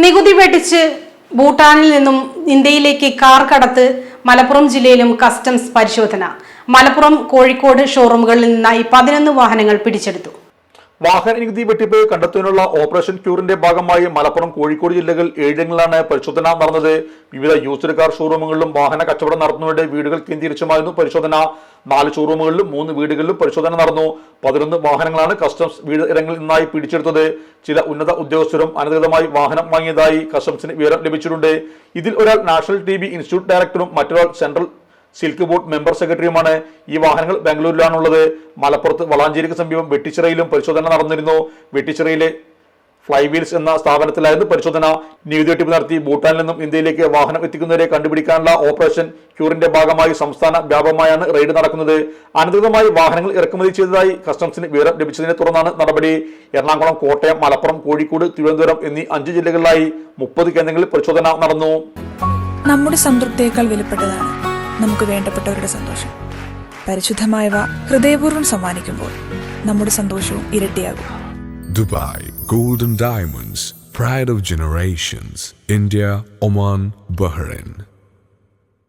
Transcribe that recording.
നികുതി വെട്ടിച്ച് ഭൂട്ടാനിൽ നിന്നും ഇന്ത്യയിലേക്ക് കാർ കടത്ത് മലപ്പുറം ജില്ലയിലും കസ്റ്റംസ് പരിശോധന. മലപ്പുറം, കോഴിക്കോട് ഷോറൂമുകളിൽ നിന്നായി 11 വാഹനങ്ങൾ പിടിച്ചെടുത്തു. വാഹന നികുതി വെട്ടിപ്പ് കണ്ടെത്തുന്നതിനുള്ള ഓപ്പറേഷൻ ക്യൂറിന്റെ ഭാഗമായി മലപ്പുറം, കോഴിക്കോട് ജില്ലകൾ 7 പരിശോധന നടന്നത്. വിവിധ യൂസ്ഡ് കാർ ഷോറൂമുകളിലും വാഹന കച്ചവടം നടത്തുന്നവരുടെ വീടുകൾ കേന്ദ്രീകരിച്ചുമായിരുന്നു പരിശോധന. 4 ഷോറൂമുകളിലും 3 വീടുകളിലും പരിശോധന നടന്നു. 11 വാഹനങ്ങളാണ് കസ്റ്റംസ് വീടിടങ്ങളിൽ നിന്നായി പിടിച്ചെടുത്തത്. ചില ഉന്നത ഉദ്യോഗസ്ഥരും അനധികൃതമായി വാഹനം വാങ്ങിയതായി കസ്റ്റംസിന് വിവരം ലഭിച്ചിട്ടുണ്ട്. ഇതിൽ ഒരാൾ നാഷണൽ ടി.ബി. ഇൻസ്റ്റിറ്റ്യൂട്ട് ഡയറക്ടറും മറ്റൊരാൾ സെൻട്രൽ സിൽക്ക് ബോർഡ് മെമ്പർ സെക്രട്ടറിയുമാണ്. ഈ വാഹനങ്ങൾ ബാംഗ്ലൂരിലാണുള്ളത്. മലപ്പുറത്ത് വളാഞ്ചേരിക്ക് സമീപം വെട്ടിച്ചിറയിലും പരിശോധന നടന്നിരുന്നു. വെട്ടിച്ചിറയിലെ ഫ്ലൈവീൽസ് എന്ന സ്ഥാപനത്തിലായിരുന്നു പരിശോധന. നികുതി വെട്ടിപ്പ് നടത്തി ഭൂട്ടാനിൽ നിന്നും ഇന്ത്യയിലേക്ക് വാഹനം എത്തിക്കുന്നവരെ കണ്ടുപിടിക്കാനുള്ള ഓപ്പറേഷൻ ക്യൂറിന്റെ ഭാഗമായി സംസ്ഥാന വ്യാപകമായാണ് റെയ്ഡ് നടക്കുന്നത്. അനധികൃതമായി വാഹനങ്ങൾ ഇറക്കുമതി ചെയ്തതായി കസ്റ്റംസിന് വിവരം ലഭിച്ചതിനെ തുടർന്നാണ് നടപടി. എറണാകുളം, കോട്ടയം, മലപ്പുറം, കോഴിക്കോട്, തിരുവനന്തപുരം എന്നീ 5 ജില്ലകളിലായി 30 കേന്ദ്രങ്ങളിൽ പരിശോധന നടന്നു. നമ്മുടെ സംതൃപ്തിയേക്കാൾ വിലപ്പെട്ടതാണ് നമുക്ക് വേണ്ടപ്പെട്ടവരുടെ സന്തോഷം. പരിശുദ്ധമായവ ഹൃദയപൂർവ്വം സമ്മാനിക്കുമ്പോൾ നമ്മുടെ സന്തോഷവും ഇരട്ടിയാകും. Dubai Golden Diamonds, Pride of Generations, India, Oman, Bahrain.